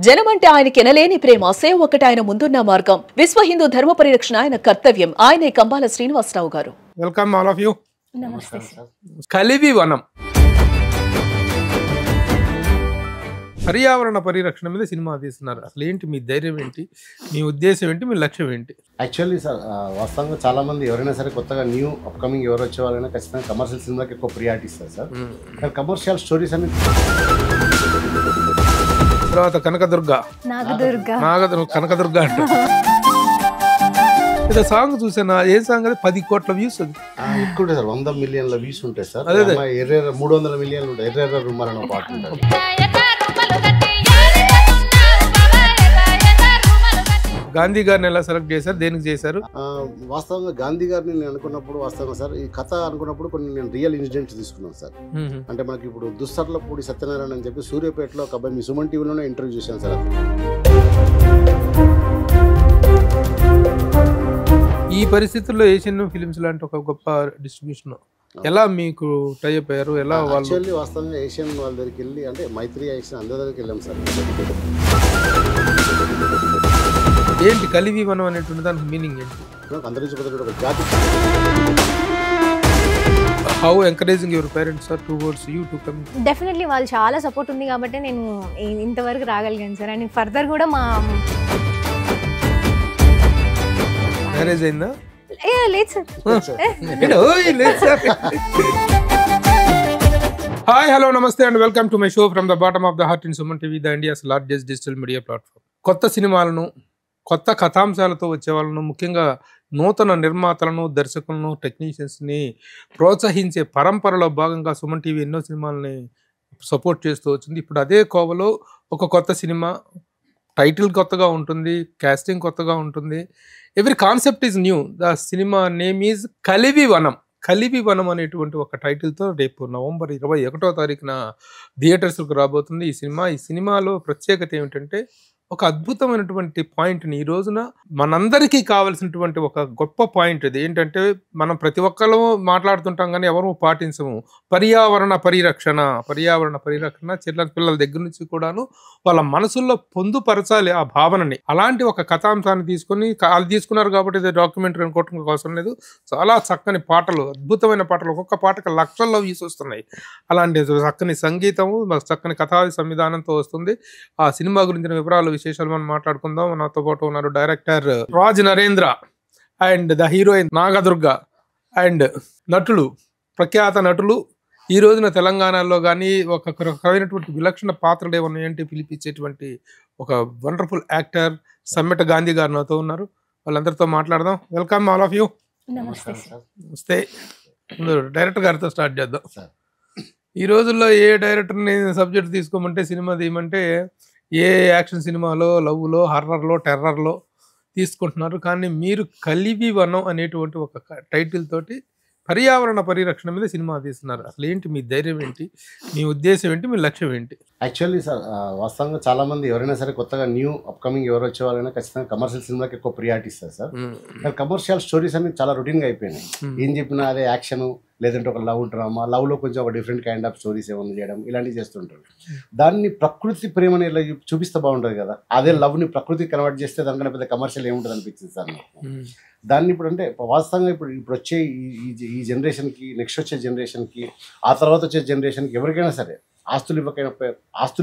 జనమంటే ఆయనకి ఎనలేని ప్రేమ, సేవ ఒకటి ఆయన ముందున్న మార్గం. విశ్వ హిందూ ధర్మ పరిరక్షణ ఆయన కర్తవ్యం. ఆయనే కంబాల శ్రీనివాసరావు గారు. Welcome all of you. నమస్తే సార్. కలివి వనం పర్యావరణ పరిరక్షణ మీద సినిమా తీస్తున్నారు. అసలు ఏంటి మీ ధైర్యం ఏంటి, మీ ఉద్దేశం ఏంటి, మీ లక్ష్యం ఏంటి? యాక్చువల్లీ సార్ వాస్తవంగా చాలా మంది ఎవరైనా సరే కొత్తగా న్యూ అప్కమింగ్ ఎవరు వచ్చే వాళ్ళైనా ఖచ్చితంగా కమర్షియల్ సినిమాకి ఎక్కువ ప్రియారిటీ ఇస్తారు సార్. కానీ కమర్షియల్ స్టోరీస్ అని తర్వాత కనకదుర్గ కనకదుర్గ అంటే ఏదో సాంగ్ చూసాను. ఏ సాంగ్ అది? 10 కోట్ల వ్యూస్. అది ఎక్కువ సార్, 100 మిలియన్ల వ్యూస్ ఉంటాయి సార్. 300 మిలియన్లు ఉంటాయి. ఎర్ర రుమారణ పాట ఉంటుంది. గాంధీ గారిని ఎలా సెలెక్ట్ చేశారు, దేనికి చేశారు? వాస్తవంగా గాంధీ గారిని నేను అనుకున్నప్పుడు, వాస్తవంగా సార్ ఈ కథ అనుకున్నప్పుడు కొన్ని నేను రియల్ ఇన్సిడెంట్స్ తీసుకున్నాను సార్. అంటే మనకి ఇప్పుడు దుస్సర్లపూడి సత్యనారాయణ అని చెప్పి సూర్యాపేటలో ఒక అబ్బాయి మీ సుమన్ టీవీలోనే ఇంటర్వ్యూ చేశాను సార్. ఈ పరిస్థితుల్లో ఏషియన్ ఫిలిమ్స్ లాంటి ఒక గొప్ప డిస్ట్రిబ్యూషన్ ఎలా మీకు టై అయిపోయారు? ఎలా యాక్చువల్లీ వాస్తవంగా ఏషియన్ వాళ్ళ దగ్గరికి వెళ్ళి, అంటే మైత్రి ఏషియన్ అందరి దగ్గరికి వెళ్ళాం సార్. ఏంటి కలివి వనం అనేటువంటి దానికి మీనింగ్ ఏంటి? అందరి జాతి. How encouraging your parents are towards you to come? Definitely వాళ్ళు చాలా సపోర్ట్ ఉంది కాబట్టి నేను ఇంతవరకు రాగలిగాను సార్. అండ్ ఫర్దర్ కూడా మా మ్యారేజ్ అయిందా? లేదు సార్. హాయ్, హలో, నమస్తే and welcome to my show from the bottom of the heart in Suman TV, the India's largest digital media platform. కొత్త సినిమాలను, కొత్త కథాంశాలతో వచ్చే వాళ్ళను, ముఖ్యంగా నూతన నిర్మాతలను, దర్శకులను, టెక్నీషియన్స్ని ప్రోత్సహించే పరంపరలో భాగంగా సుమన్ టీవీ ఎన్నో సినిమాలని సపోర్ట్ చేస్తూ వచ్చింది. ఇప్పుడు అదే కోవలో ఒక కొత్త సినిమా, టైటిల్ కొత్తగా ఉంటుంది, కాస్టింగ్ కొత్తగా ఉంటుంది, every concept is new. The cinema name is Kalivi Vanam. Kalivi వనం అనేటువంటి ఒక టైటిల్తో రేపు నవంబర్ 21వ తారీఖున థియేటర్స్కి రాబోతుంది ఈ సినిమా. ఈ సినిమాలో ప్రత్యేకత ఏమిటంటే, ఒక అద్భుతమైనటువంటి పాయింట్ని ఈ రోజున మనందరికీ కావాల్సినటువంటి ఒక గొప్ప పాయింట్ ఇది ఏంటంటే, మనం ప్రతి ఒక్కరు మాట్లాడుతుంటాం కానీ ఎవరు పాటించము. పర్యావరణ పరిరక్షణ చిన్న పిల్లల దగ్గర నుంచి కూడాను వాళ్ళ మనసుల్లో పొందుపరచాలి ఆ భావనని. అలాంటి ఒక కథాంశాన్ని తీసుకొని వాళ్ళు తీసుకున్నారు కాబట్టి ఇది డాక్యుమెంటరీ అనుకోవటం అవసరం లేదు. చాలా చక్కని పాటలు, అద్భుతమైన పాటలు, ఒక్కొక్క పాటకు లక్షల్లో వ్యూస్ వస్తున్నాయి. అలాంటి చక్కని సంగీతము, చక్కని కథా సంవిధానంతో వస్తుంది. ఆ సినిమా గురించిన వివరాలు, విశేషాలు మనం మాట్లాడుకుందాం. నాతో పాటు ఉన్నారు director Raj Narendra and the heroine Nagadurga and నటులు, ప్రఖ్యాత నటులు. ఈ రోజున తెలంగాణలో కానీ ఒక రకమైనటువంటి విలక్షణ పాత్రలు ఏమన్నా ఏంటి పిలిపించేటువంటి ఒక వండర్ఫుల్ యాక్టర్ సమ్మెట గాంధీ గారు నాతో ఉన్నారు. వాళ్ళందరితో మాట్లాడదాం. Welcome all of you. నమస్తే. డైరెక్టర్ గారితో స్టార్ట్ చేద్దాం. ఈ రోజుల్లో ఏ డైరెక్టర్ని సబ్జెక్ట్ తీసుకోమంటే, సినిమా తీయమంటే ఏ యాక్షన్ సినిమాలో, లవ్లో, హర్రర్లో, టెర్రర్లో తీసుకుంటున్నారు. కానీ మీరు కలివి వనం అనేటువంటి ఒక టైటిల్ తోటి పర్యావరణ పరిరక్షణ మీద సినిమా తీస్తున్నారు. అసలు ఏంటి మీ ధైర్యం ఏంటి, మీ ఉద్దేశం ఏంటి, మీ లక్ష్యం ఏంటి? యాక్చువల్లీ సార్ వాస్తవంగా చాలా మంది ఎవరైనా సరే కొత్తగా న్యూ అప్కమింగ్ ఎవరు వచ్చే వాళ్ళైనా ఖచ్చితంగా కమర్షియల్ సినిమాకి ఎక్కువ ప్రియారిటీ ఇస్తారు సార్. కానీ కమర్షియల్ స్టోరీస్ అన్ని చాలా రొటీన్గా అయిపోయినాయి. ఏం చెప్పినా అదే యాక్షన్, లేదంటే ఒక లవ్ డ్రామా, లవ్లో కొంచెం ఒక డిఫరెంట్ కైండ్ ఆఫ్ స్టోరీస్ ఏమైనా చేయడం, ఇలాంటివి చేస్తుంటారు. దాన్ని ప్రకృతి ప్రేమని ఇలా చూపిస్తే బాగుంటుంది కదా. అదే లవ్ని ప్రకృతికి కన్వర్ట్ చేస్తే దానికన్నా పెద్ద కమర్షియల్ ఏముంటుంది అనిపించింది సార్ నాకు. దాన్ని ఇప్పుడు అంటే వాస్తవంగా ఇప్పుడు వచ్చే ఈ జనరేషన్కి, నెక్స్ట్ వచ్చే జనరేషన్కి, ఆ తర్వాత వచ్చే జనరేషన్కి ఎవరికైనా సరే ఆస్తులు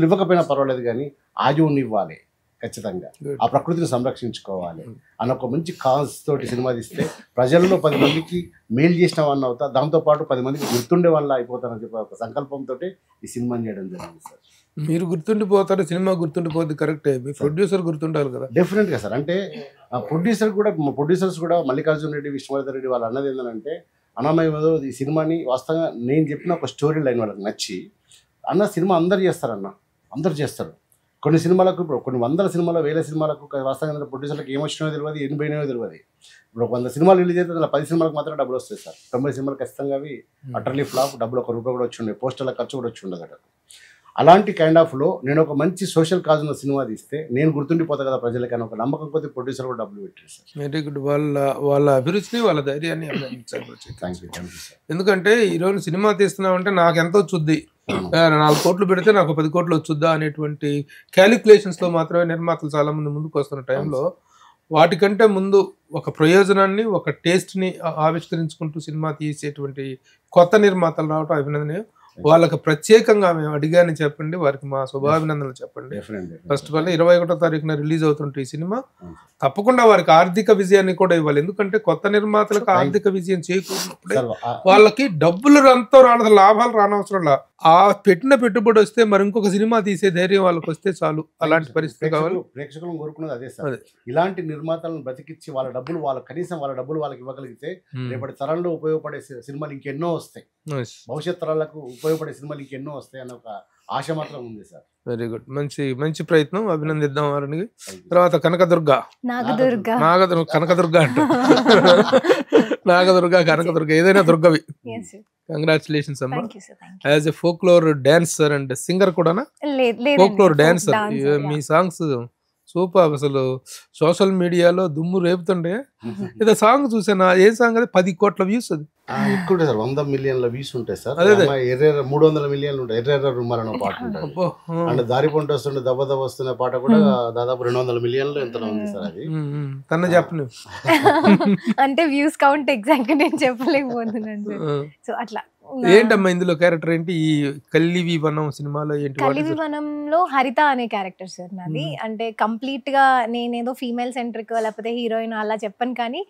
ఇవ్వకపోయినా పర్వాలేదు, కానీ ఆయువుని ఇవ్వాలి ఖచ్చితంగా. ఆ ప్రకృతిని సంరక్షించుకోవాలి అన్న ఒక మంచి కాజ్ తోటి సినిమా తీస్తే ప్రజల్లో 10 మందికి మేలు చేసిన వాళ్ళని అవుతా, దాంతోపాటు 10 మందికి గుర్తుండే వాళ్ళ అయిపోతారని చెప్పి ఒక సంకల్పంతో ఈ సినిమాని చేయడం జరిగింది సార్. మీరు గుర్తుండిపోతారు, సినిమా గుర్తుండిపోద్ది, కరెక్టే. మీ ప్రొడ్యూసర్ గుర్తుండాలి కదా. డెఫినెట్గా సార్. అంటే ప్రొడ్యూసర్స్ కూడా మల్లికార్జున రెడ్డి, విష్ణువర్ధన్ రెడ్డి వాళ్ళు అన్నది ఏంటంటే, అన్నమయ్య ఈ సినిమాని వాస్తవంగా నేను చెప్పిన ఒక స్టోరీ లైన్ వాళ్ళకి నచ్చి, అన్న సినిమా అందరు చేస్తారు. కొన్ని సినిమాలకు, ఇప్పుడు కొన్ని 100 సినిమాలు, 1000 సినిమాలకు వాస్తవంగా ప్రొడ్యూసర్లకు ఏమొచ్చినో తెలియదు, ఎన్ని పోయినాయో తెలియదు. ఇప్పుడు 100 సినిమాలు రిలీజ్ అయితే అందులో 10 సినిమాలకు మాత్రం డబ్బులు వస్తాయి సార్. 90 సినిమాలు ఖచ్చితంగా అవి అటర్లీ ఫ్లాప్, డబ్బులు ₹1 కూడా వచ్చి ఉండే, పోస్టర్ల ఖర్చు కూడా వచ్చి ఉండదు అట. అలాంటి కైండ్ ఆఫ్లో నేను ఒక మంచి సోషల్ కాజ్ ఉన్న సినిమా తీస్తే నేను గుర్తుండిపోతా కదా ప్రజలకని ఒక నమ్మకం కొద్ది ప్రొడ్యూసర్ కూడా డబ్బులు పెట్టారు సార్. Very good. వాళ్ళ అభిరుచిని, వాళ్ళ ధైర్యాన్ని థ్యాంక్ యూ సార్. ఎందుకంటే ఈరోజు సినిమా తీస్తున్నామంటే నాకు ఎంత వచ్చుద్ది, 4 కోట్లు పెడితే నాకు 10 కోట్లు వచ్చుద్దా అనేటువంటి క్యాలిక్యులేషన్స్ లో మాత్రమే నిర్మాతలు చాలా మంది ముందుకు వస్తున్న టైంలో వాటికంటే ముందు ఒక ప్రయోజనాన్ని ఒక టేస్ట్ ని ఆవిష్కరించుకుంటూ సినిమా తీసేటువంటి కొత్త నిర్మాతలు రావటం అభినందనీయం. వాళ్ళకి ప్రత్యేకంగా మేము అడిగాని చెప్పండి, వారికి మా శుభాభినందనలు చెప్పండి. ఫస్ట్ ఆఫ్ ఆల్ 21వ తారీఖున రిలీజ్ అవుతుంటే ఈ సినిమా తప్పకుండా వారికి ఆర్థిక విజయాన్ని కూడా ఇవ్వాలి. ఎందుకంటే కొత్త నిర్మాతలకు ఆర్థిక విజయం చేకూరినప్పుడే వాళ్ళకి డబ్బులు రంతో రాని లాభాలు రానవసరం. ఆ పెట్టిన పెట్టుబడి వస్తే మరి ఇంకొక సినిమా తీసే ధైర్యం వాళ్ళకి వస్తే చాలు. అలాంటి పరిస్థితి కావాలి. ప్రేక్షకులను కోరుకున్నది అదే సార్. ఇలాంటి నిర్మాతలను బ్రతికిచ్చి వాళ్ళ డబ్బులు కనీసం వాళ్ళ డబ్బులు వాళ్ళకి ఇవ్వగలిగితే రేపటి తరంలో ఉపయోగపడే సినిమాలు ఇంకెన్నో వస్తాయి. భవిష్యత్ తరాలకు ఉపయోగపడే సినిమాలు ఇంకెన్నో వస్తాయి అన్న ఒక ఆశ మాత్రం ఉంది సార్. వెరీ గుడ్, మంచి ప్రయత్నం, అభినందిద్దాం వారిని. తర్వాత కనకదుర్గ అంట కనకదుర్గ ఏదైనా దుర్గవి. కంగ్రాచులేషన్స్ అమ్మా. As a folklore dancer and singer కూడానా? Folklore dancer. మీ సాంగ్స్ సూపర్, అసలు సోషల్ మీడియాలో దుమ్ము రేపుతుండే. ఏదో సాంగ్ చూసాను, ఏ సాంగ్ అది 10 కోట్ల వ్యూస్. అది ఎక్కువ సార్, 100 మిలియన్ల వ్యూస్ ఉంటాయి సార్. 300 మిలియన్లు ఉంటాయి. ఎర్ర రుమాలన్న పాట ఉంటుంది. అండ్ దారి పంట వస్తుండే దెబ్బ వస్తున్న పాట కూడా దాదాపు 200 మిలియన్లు ఎంత ఉంది సార్. అది తన చెప్పను అంటే వ్యూస్ కౌంట్ ఎగ్జాక్ట్ నేను చెప్పలేకపోతున్నాను. సో అట్లా ఏంటమ్మా ఇందులో క్యారెక్టర్ ఏంటి? ఈ కల్లివి వనం సినిమాలో ఏంటి? కల్లివి వనంలో హరిత అనే క్యారెక్టర్ సార్ నాది. అంటే కంప్లీట్ గా నేనేదో ఫీమేల్ సెంట్రిక్ లేకపోతే హీరోయిన్ అలా చెప్పను, కానీ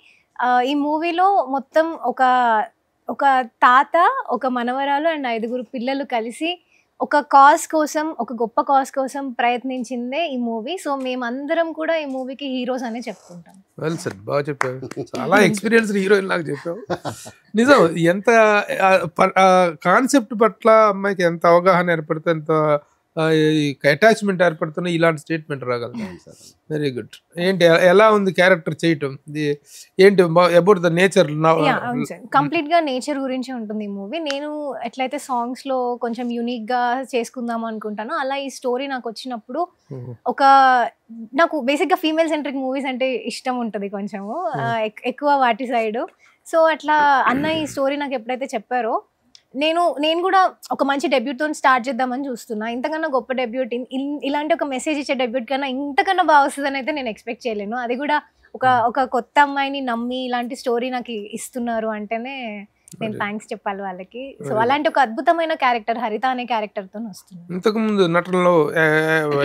ఈ మూవీలో మొత్తం ఒక తాత, ఒక మనవరాలు అండ్ 5 పిల్లలు కలిసి ఒక కాజ్ కోసం, ఒక గొప్ప కాజ్ కోసం ప్రయత్నించిందే ఈ మూవీ. సో మేమందరం కూడా ఈ మూవీకి హీరోస్ అనే చెప్పుకుంటాం. వెల్ సార్, బాగా చెప్పావు. చాలా ఎక్స్పీరియన్స్ హీరోయిన్ లాగా చెప్పావు. నిజం, ఎంత కాన్సెప్ట్ పట్ల అమ్మాయికి ఎంత అవగాహన ఏర్పడితే, ఎంత అటాచ్మెంట్ ఏర్పడుతున్నా ఇలాంటి స్టేట్మెంట్ రాగలదు. Very good. ఏంటి ఎలా ఉంది క్యారెక్టర్ చేయటం? ఏంటి అబౌట్ ద నేచర్? కంప్లీట్ గా నేచర్ గురించి ఉంటుంది ఈ మూవీ. నేను ఎట్లయితే సాంగ్స్ లో కొంచెం యూనిక్ గా చేసుకుందాం అనుకుంటానో, అలా ఈ స్టోరీ నాకు వచ్చినప్పుడు నాకు బేసిక్ గా ఫీమేల్ సెంట్రిక్ మూవీస్ అంటే ఇష్టం ఉంటుంది కొంచెము ఎక్కువ వాటి సైడ్. సో అట్లా అన్న ఈ స్టోరీ నాకు ఎప్పుడైతే చెప్పారో, నేను కూడా ఒక మంచి డెబ్యూట్తో స్టార్ట్ చేద్దామని చూస్తున్నా. ఇంతకన్నా గొప్ప డెబ్యూట్, ఇలాంటి ఒక మెసేజ్ ఇచ్చే డెబ్యూట్ కన్నా ఇంతకన్నా బాగా వస్తుందని అయితే నేను ఎక్స్పెక్ట్ చేయలేను. అది కూడా ఒక కొత్త అమ్మాయిని నమ్మి ఇలాంటి స్టోరీ నాకు ఇస్తున్నారు అంటేనే నేను థ్యాంక్స్ చెప్పాలి వాళ్ళకి. సో అలాంటి ఒక అద్భుతమైన క్యారెక్టర్ హరిత అనే క్యారెక్టర్ తో వస్తున్నాను. ఇంతకు ముందు నటనలో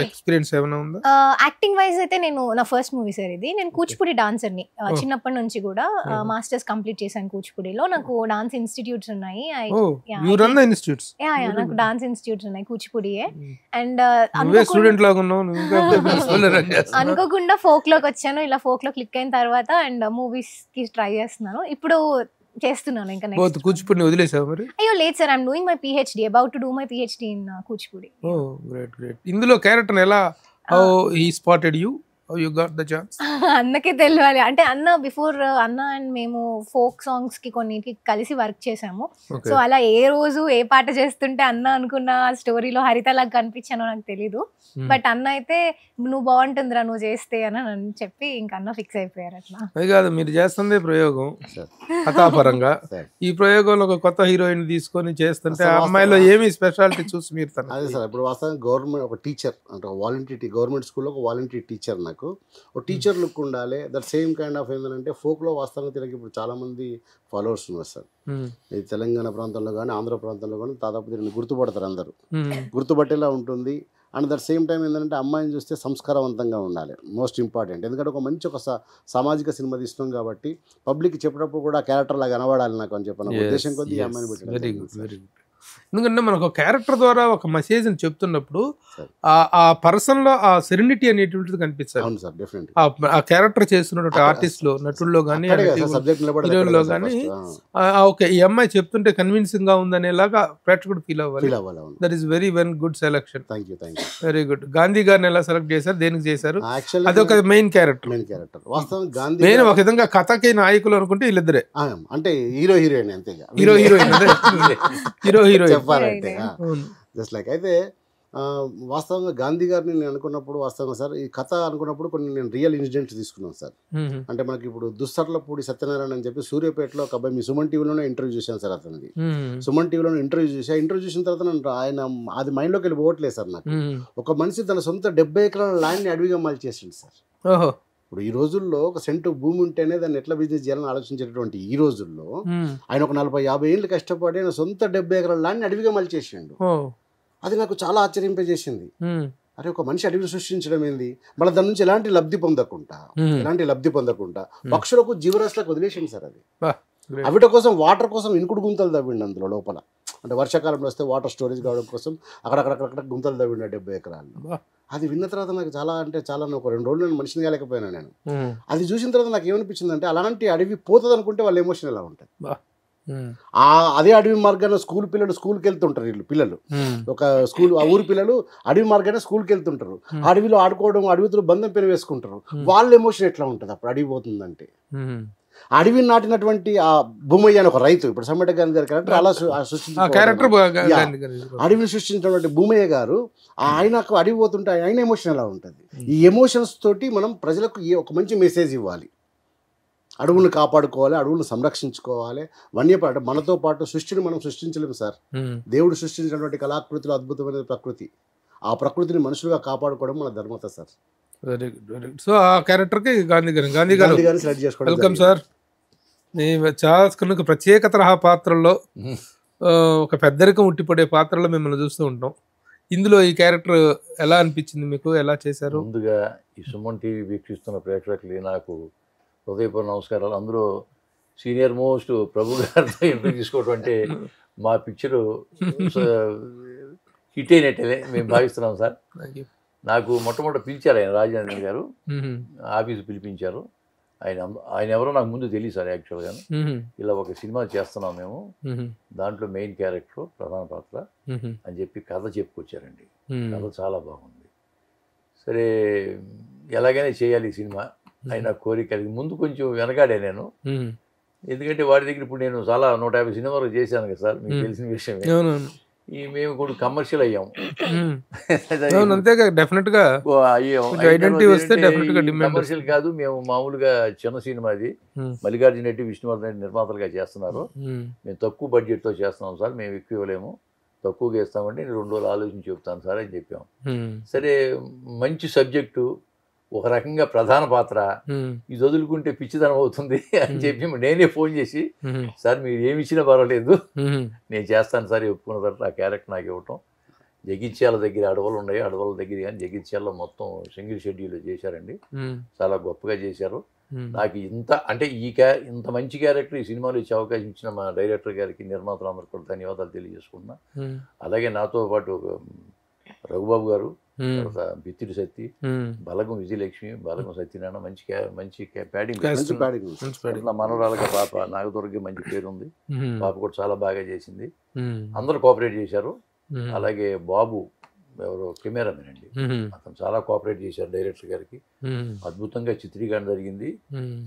ఎక్స్పీరియన్స్ ఏమైనా ఉందా? యాక్టింగ్ వైజ్ అయితే నేను నా ఫస్ట్ మూవీ సార్ ఇది. నేను కూచిపూడి డాన్సర్ ని చిన్నప్పటి నుంచి కూడా మాస్టర్స్ కంప్లీట్ చేశాను కూచిపూడిలో. నాకు డాన్స్ ఇన్స్టిట్యూట్స్ ఉన్నాయి. నాకు డాన్స్ ఇన్స్టిట్యూట్స్ ఉన్నాయి కూచిపూడియే. అండ్ అనుకోకుండా ఫోక్ లోకి వచ్చాను. ఇలా ఫోక్ లో క్లిక్ అయిన తర్వాత అండ్ మూవీస్ కి ట్రై చేస్తున్నాను. ఇప్పుడు చేస్తున్నాను. ఇంకా కూచిపూడి వదిలేసావు మరి? అయ్యో లేదు sir, I'm doing my PhD, about to do my PhD in Kuchipudi. Oh great great. ఇందులో క్యారెక్టర్ ఎలా how he spotted you, how you got the chance? అన్నకే తెలియాలి. అంటే అన్న బిఫోర్ అన్న అండ్ మేము ఫోక్ సాంగ్స్ కి కొన్నిటికి కలిసి వర్క్ చేసాము. సో అలా ఏ రోజు ఏ పాట చేస్తుంటే అన్న అనుకున్న స్టోరీలో హరిత లాగా కనిపించానో నాకు తెలీదు. బట్ అన్న అయితే నువ్వు బాగుంటుందిరా నువ్వు చేస్తే అని చెప్పి ఇంకా అన్న ఫిక్స్ అయిపోయారు. అట్లా అది కాదు, మీరు చేస్తుందే ప్రయోగం కథాపరంగా. ఈ ప్రయోగంలో ఒక కొత్త హీరోయిన్ తీసుకొని చేస్తుంటే ఆ అమ్మాయిలో ఏమి స్పెషాలిటీ చూసి మీరు? అదే సార్, ఇప్పుడు వాస్తవంగా గవర్నమెంట్ ఒక టీచర్ అంటే వాలంటీర్, గవర్నమెంట్ స్కూల్లో ఒక వాలంటీర్ టీచర్, నాకు ఒక టీచర్ లుక్ ఉండాలి. దట్ సేమ్ కైండ్ ఆఫ్ ఏంటంటే ఫోక్లో వాస్తవంగా తిరిగి ఇప్పుడు చాలా మంది ఫాలోవర్స్ ఉన్నారు సార్. ఇది తెలంగాణ ప్రాంతంలో కానీ ఆంధ్ర ప్రాంతంలో కానీ దాదాపు దీన్ని గుర్తుపడతారు, అందరూ గుర్తుపట్టేలా ఉంటుంది. అండ్ దట్ సేమ్ టైం ఏంటంటే అమ్మాయిని చూస్తే సంస్కారవంతంగా ఉండాలి, మోస్ట్ ఇంపార్టెంట్. ఎందుకంటే ఒక మంచి ఒక సామాజిక సినిమా తీస్తున్నాం కాబట్టి పబ్లిక్ చెప్పేటప్పుడు కూడా క్యారెక్టర్ లాగా కనబడాలి నాకు అని చెప్పిన ఉద్దేశం కొద్ది ఈ అమ్మాయిని పెట్టాను. ఎందుకంటే మనకు ఒక క్యారెక్టర్ ద్వారా ఒక మెసేజ్ అని చెప్తున్నప్పుడు ఆ పర్సన్ లో ఆ సెరెనిటీ అనేటువంటిది కనిపిస్తుంది. అవును సార్, డెఫినెట్లీ. ఆ క్యారెక్టర్ చేస్తున్నటువంటి ఆర్టిస్ట్ లో, నటుల్లో కానీ హీరోల్లో కానీ ఓకే ఈ అమ్మాయి చెప్తుంటే కన్విన్సింగ్ గా ఉందనేలాగా ప్రేక్షకుడు ఫీల్ అవ్వాలి. That is very good selection. Very good. Gandhi గారిని ఎలా సెలెక్ట్ చేశారు, దేనికి చేశారు? అదొక మెయిన్ క్యారెక్టర్. మెయిన్ ఒక విధంగా కథకి నాయకులు అనుకుంటే వీళ్ళిద్దరే, అంటే హీరో హీరోయిన్ అంతే. హీరో హీరోయిన్ చెప్పాలంటే జస్ట్ లైక్ అయితే వాస్తవంగా గాంధీ గారిని నేను అనుకున్నప్పుడు వాస్తవంగా సార్ ఈ కథ అనుకున్నప్పుడు కొన్ని నేను రియల్ ఇన్సిడెంట్స్ తీసుకున్నాను సార్. అంటే మనకి ఇప్పుడు దుస్సర్లపూడి సత్యనారాయణ అని చెప్పి సూర్యాపేటలో ఒక అబ్బాయి మీ సుమన్ టీవీలోనే ఇంటర్వ్యూ చేశాను సార్. అతనిది సుమన్ టీవీలో ఇంటర్వ్యూ చేసిన తర్వాత నన్ను ఆయన అది మైండ్లోకి వెళ్ళి పోవట్లేదు సార్. నాకు ఒక మనిషి తన సొంత 70 ఎకరాల ల్యాండ్ని అడవిగా మార్చేసింది సార్. ఇప్పుడు ఈ రోజుల్లో ఒక సెంటు భూమి ఉంటేనే దాన్ని ఎట్లా బిజినెస్ చేయాలని ఆలోచించేటటువంటి ఈ రోజుల్లో ఆయన ఒక 40-50 ఏళ్ళు కష్టపడి ఆయన సొంత 70 ఎకరాల ల్యాండ్ని అడవిగా మలిచేసిండు. అది నాకు చాలా ఆశ్చర్యింపజేసింది. అరే ఒక మనిషి అడవిని సృష్టించడం ఏంది, మళ్ళీ దాని నుంచి ఎలాంటి లబ్ధి పొందకుండా పక్షులకు జీవరాశులకు వదిలేసింది సార్. అది అవిట కోసం వాటర్ కోసం ఇనుకుడు గుంతలు తవ్విండి అందులో లోపల. అంటే వర్షాకాలంలో వస్తే వాటర్ స్టోరేజ్ కావడం కోసం అక్కడక్కడ గుంతలు తవ్విండు 70 ఎకరాలు. అది విన్న తర్వాత నాకు చాలా అంటే చాలా ఒక 2 రోజులు నేను మనిషిని కాలేకపోయినా నేను. అది చూసిన తర్వాత నాకు ఏమనిపించింది అంటే అలాంటి అడవి పోతుంది అనుకుంటే వాళ్ళ ఎమోషన్ ఎలా ఉంటుంది. అదే అడవి మార్గాన స్కూల్కి వెళ్తుంటారు వీళ్ళు పిల్లలు, ఒక స్కూల్ ఆ ఊరి పిల్లలు అడవి మార్గాన స్కూల్కి వెళ్తుంటారు, అడవిలో ఆడుకోవడం అడవితో బంధం పెన వేసుకుంటారు. వాళ్ళ ఎమోషన్ ఎట్లా ఉంటుంది అప్పుడు అడవి పోతుందంటే. అడవిని నాటినటువంటి ఆ భూమయ్య అని ఒక రైతు, ఇప్పుడు సమ్మట గాంధీ గారి క్యారెక్టర్ అలా అడవిని సృష్టించినటువంటి భూమయ్య గారు ఆయనకు అడవి పోతుంటే ఆయన ఎమోషన్ ఎలా ఉంటుంది. ఈ ఎమోషన్స్ తోటి మనం ప్రజలకు ఒక మంచి మెసేజ్ ఇవ్వాలి. అడవులను కాపాడుకోవాలి, అడవులను సంరక్షించుకోవాలి. వన్యప్రాణి మనతో పాటు సృష్టిని మనం సృష్టించలేము సార్. దేవుడు సృష్టించినటువంటి కళాకృతిలో అద్భుతమైన ప్రకృతి, ఆ ప్రకృతిని మనుషులుగా కాపాడుకోవడం మన ధర్మత సార్. Very good, very good. So ఆ క్యారెక్టర్కి గాంధీ గారు సెలెక్ట్ చేసుకోవడం. Welcome sir. మీ చాలా ప్రత్యేక తరహా పాత్రల్లో ఒక పెద్దరికం ఉట్టిపడే పాత్రలో మిమ్మల్ని చూస్తూ ఉంటాం. ఇందులో ఈ క్యారెక్టర్ ఎలా అనిపించింది మీకు, ఎలా చేశారు? ముందుగా ఈ సుమన్ టీవీ వీక్షిస్తున్న ప్రేక్షకులకి నాకు హృదయపూర్వ నమస్కారాలు. అందులో సీనియర్ మోస్ట్ ప్రభు గారితో ఇంటర్వ్యూ తీసుకోవడం అంటే మా పిక్చరు హిట్ అయినట్టే మేము భావిస్తున్నాం సార్. నాకు మొట్టమొదటి పిలిచారు ఆయన, రాజేంద్ర గారు ఆఫీసు పిలిపించారు. ఆయన ఎవరో నాకు ముందు తెలియదు సార్. యాక్చువల్గా ఇలా ఒక సినిమా చేస్తున్నాం మేము, దాంట్లో మెయిన్ క్యారెక్టర్ ప్రధాన పాత్ర అని చెప్పి కథ చెప్పుకొచ్చారండి. కథ చాలా బాగుంది. సరే ఎలాగైనా చేయాలి ఈ సినిమా ఆయన కోరిక. ముందు కొంచెం వెనకాడే నేను, ఎందుకంటే వాడి దగ్గర ఇప్పుడు నేను చాలా 150 సినిమాలు చేశాను కదా సార్, మీకు తెలిసిన విషయమే. మేము కూడా కమర్షియల్ అయ్యాం. కమర్షియల్ కాదు, మేము మామూలుగా చిన్న సినిమా అది. మల్లికార్జున రెడ్డి, విష్ణువర్ధన్ రెడ్డి నిర్మాతలుగా చేస్తున్నారు. మేము తక్కువ బడ్జెట్తో చేస్తున్నాం సార్, మేము ఎక్కువ ఇవ్వలేము, తక్కువగా ఇస్తామంటే నేను 2 రోజులు ఆలోచించి చెప్తాను సార్ అని చెప్పాం. సరే మంచి సబ్జెక్టు, ఒక రకంగా ప్రధాన పాత్ర, ఇది వదులుకుంటే పిచ్చిదనం అవుతుంది అని చెప్పి నేనే ఫోన్ చేసి, సార్ మీరు ఏమి ఇచ్చినా పర్వాలేదు నేను చేస్తాను సార్ ఒప్పుకున్న తర్వాత ఆ క్యారెక్టర్ నాకు ఇవ్వటం. జగిత్యాల దగ్గర అడవులు ఉన్నాయి, అడవుల దగ్గర కానీ జగిత్యాలలో మొత్తం సింగిల్ షెడ్యూల్ చేశారండి. చాలా గొప్పగా చేశారు. నాకు అంటే ఇంత మంచి క్యారెక్టర్ ఈ సినిమాలో ఇచ్చే అవకాశం ఇచ్చిన మా డైరెక్టర్ గారికి, నిర్మాతలందరికీ కూడా ధన్యవాదాలు తెలియజేసుకుంటున్నా. అలాగే నాతో పాటు రఘుబాబు గారు, బిత్తిడి సత్తి, బలగం విజయలక్ష్మి, బలగం సత్యనారాయణ, మంచి ప్యాడింగ్. మనవరాలుగా పాప నాగదుర్గకి మంచి పేరు ఉంది, పాప కూడా చాలా బాగా చేసింది. అందరూ కోఆపరేట్ చేశారు. అలాగే బాబు ఎవరో కెమెరామెన్ అండి, అతను చాలా కోఆపరేట్ చేశారు డైరెక్టర్ గారికి. అద్భుతంగా చిత్రీకరణ జరిగింది.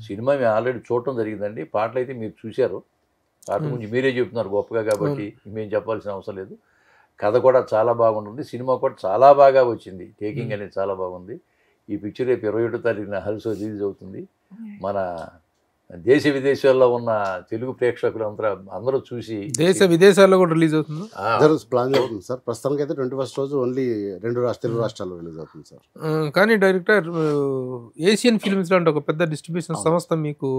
సినిమా మేము ఆల్రెడీ చూడటం జరిగిందండి. పాటలు అయితే మీరు చూశారు, పాటల గురించి మీరే చెప్తున్నారు గొప్పగా, కాబట్టి మేము చెప్పాల్సిన అవసరం లేదు. కథ కూడా చాలా బాగుంటుంది, సినిమా కూడా చాలా బాగా వచ్చింది, టేకింగ్ అనేది చాలా బాగుంది. ఈ పిక్చర్ రేపు 21వ తారీఖున హల్సో రిలీజ్ అవుతుంది. మన దేశ విదేశాల్లో ఉన్న తెలుగు ప్రేక్షకులు అందరూ చూసి, దేశ విదేశాల్లో కూడా రిలీజ్ అవుతుంది ప్లాన్ అవుతుంది సార్. ప్రస్తుతానికి అయితే 21st రోజు ఓన్లీ 2 తెలుగు రాష్ట్రాల్లో రిలీజ్ అవుతుంది సార్. కానీ డైరెక్టర్, ఏషియన్ ఫిల్మ్స్ లాంటి ఒక పెద్ద డిస్ట్రిబ్యూషన్ సంస్థ మీకు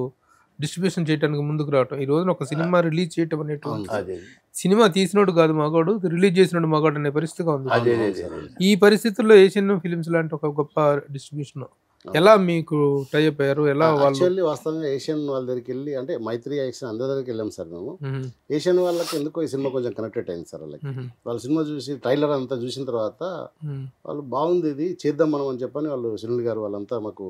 డిస్ట్రిబ్యూషన్ చేయడానికి ముందుకు రావటం, ఈ రోజున ఒక సినిమా రిలీజ్ చేయటం అనేటువంటి, సినిమా తీసినోడు కాదు మగాడు, రిలీజ్ చేసినోడు మగాడు అనే పరిస్థితిగా ఉంది. ఈ పరిస్థితుల్లో ఏషియన్ ఫిల్మ్స్ లాంటి ఒక గొప్ప డిస్ట్రిబ్యూషన్ ఎలా మీకు టైఅప్ అయ్యారు? ఎలా యాక్చువల్లీ వాస్తవంగా ఏషియన్ వాళ్ళ దగ్గరికి వెళ్ళి, అంటే మైత్రి యాక్షన్ అందరి దగ్గరికి వెళ్ళాం సార్ మేము. ఏషియన్ వాళ్ళకి ఎందుకో ఈ సినిమా కొంచెం కనెక్టెడ్ అయింది సార్. వాళ్ళ సినిమా చూసి ట్రైలర్ అంతా చూసిన తర్వాత వాళ్ళు బాగుంది, ఇది చేద్దాం మనం అని చెప్పని వాళ్ళు సునీల్ గారు వాళ్ళంతా మాకు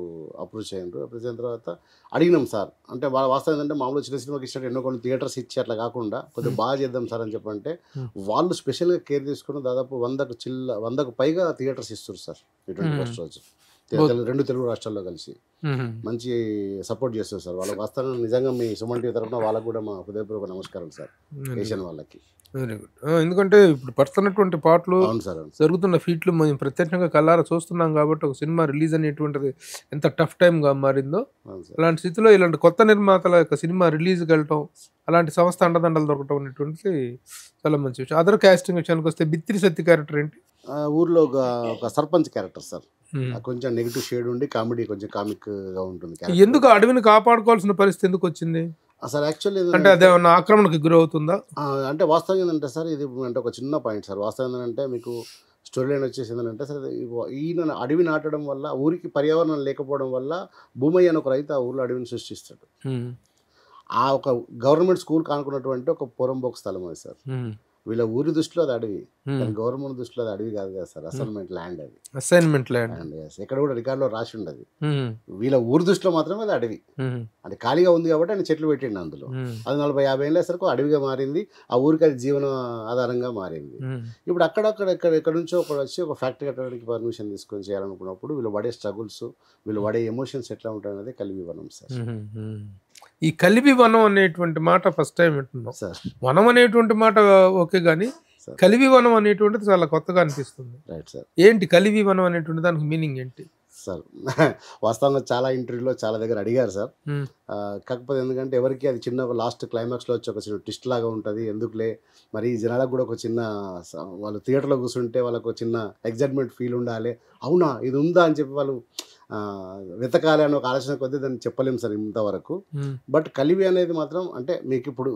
అప్రోచ్ అయ్యారు. అప్రోచ్ అయిన తర్వాత అడిగినాం సార్. అంటే వాళ్ళ వాస్తవం ఏంటంటే మామూలు చిన్న సినిమాకి ఇష్టం ఎన్నో కొన్ని థియేటర్స్ ఇచ్చి అట్లా కాకుండా కొద్దిగా బాగా చేద్దాం సార్ అని చెప్పంటే వాళ్ళు స్పెషల్గా కేర్ తీసుకుని దాదాపు 100కు పైగా థియేటర్స్ ఇస్తారు సార్ ఈ 21st రోజు. 2 తెలుగు రాష్ట్రాల్లో కలిసి మంచి సపోర్ట్ చేస్తారు సార్. వాళ్ళకి వాస్తవంగా నిజంగా మీ సుమన్ టీవీ తరఫున వాళ్ళకు కూడా మా హృదయపూర్వక నమస్కారం సార్, ఏషియన్ వాళ్ళకి. Very good. ఎందుకంటే ఇప్పుడు పడుతున్నటువంటి పాటలు, అవును సార్, అవును సార్. జరుగుతున్న ఫీట్లు మేము ప్రత్యక్షంగా కళ్ళారా చూస్తున్నాం కాబట్టి ఒక సినిమా రిలీజ్ అనేటువంటిది ఎంత టఫ్ టైమ్గా మారిందో, అవును సార్. అలాంటి స్థితిలో ఇలాంటి కొత్త నిర్మాతల యొక్క సినిమా రిలీజ్కి వెళ్ళటం, అలాంటి సంస్థ అండదండలు దొరకటం అనేటువంటిది చాలా మంచి విషయం. అదర్ కాస్టింగ్ విషయానికి వస్తే బిత్తిరి సత్తి క్యారెక్టర్ ఏంటి? ఊర్లో ఒక సర్పంచ్ క్యారెక్టర్ సార్, కొంచెం నెగిటివ్ షేడ్ ఉండి కామెడీ కొంచెం కామిక్ గా ఉంటుంది character. ఎందుకు అడవిని కాపాడుకోవాల్సిన పరిస్థితి ఎందుకు వచ్చింది? సార్ యాక్చువల్లీ అంటే అదేమన్నా ఆక్రమణకు గురవుతుందా? అంటే వాస్తవం ఏంటంటే సార్, ఇది అంటే ఒక చిన్న పాయింట్ సార్. వాస్తవం ఏంటంటే మీకు స్టోరీ లైన్ వచ్చేసి ఏంటంటే సార్, ఈయన అడవి నాటడం వల్ల ఊరికి పర్యావరణం లేకపోవడం వల్ల భూమయ్య అని ఒక రైతు ఆ ఊర్లో అడవిని సృష్టిస్తాడు. ఆ ఒక గవర్నమెంట్ స్కూల్ కానుకున్నటువంటి ఒక పొరంబోక్ స్థలం అది సార్. వీళ్ళ ఊరి దృష్టిలో అది అడవి, కానీ గవర్నమెంట్ దృష్టిలో అది అడవి కాదు కదా సార్, అసైన్మెంట్ ల్యాండ్ అది. అసైన్మెంట్ ల్యాండ్ ఎక్కడ కూడా రికార్డులో రాసి ఉండదు. వీళ్ళ ఊరి దృష్టిలో మాత్రమే అది అడవి. అంటే ఖాళీగా ఉంది కాబట్టి ఆయన చెట్లు పెట్టిండు అందులో. అది 40-50 ఏళ్ళ సరికి అడవిగా మారింది. ఆ ఊరికి అది జీవన ఆధారంగా మారింది. ఇప్పుడు ఎక్కడ నుంచో ఒకడు వచ్చి ఒక ఫ్యాక్టరీ కట్టడానికి పర్మిషన్ తీసుకొని చేయాలనుకున్నప్పుడు వీళ్ళు పడే స్ట్రగుల్స్, వీళ్ళు పడే ఎమోషన్స్ ఎట్లా ఉంటాయి అనేది కలిగి వనం సార్. ఈ కలివి వనం అనేటువంటి మాట ఫస్ట్ టైం వింటున్నాం సార్. వనం అనేటువంటి మాట ఓకే, కానీ కలివి వనం అనేటువంటిది చాలా కొత్తగా అనిపిస్తుంది. Right sir. ఏంటి కలివి వనం అనేటువంటి దానికి మీనింగ్ ఏంటి సార్? వాస్తవంగా చాలా ఇంటర్వ్యూలో చాలా దగ్గర అడిగారు సార్. కాకపోతే ఎందుకంటే ఎవరికి అది చిన్న లాస్ట్ క్లైమాక్స్లో వచ్చి ఒక చిన్న ట్విస్ట్ లాగా ఉంటుంది, ఎందుకులే మరి జనాలకు కూడా ఒక చిన్న, వాళ్ళు థియేటర్లో కూర్చుంటే వాళ్ళకు ఒక చిన్న ఎగ్జైట్మెంట్ ఫీల్ ఉండాలి, అవునా ఇది ఉందా అని చెప్పి వాళ్ళు వెతకాలి అని ఒక ఆలోచన కొద్దీ దాన్ని చెప్పలేము సార్ ఇంతవరకు. బట్ కలివి అనేది మాత్రం అంటే మీకు ఇప్పుడు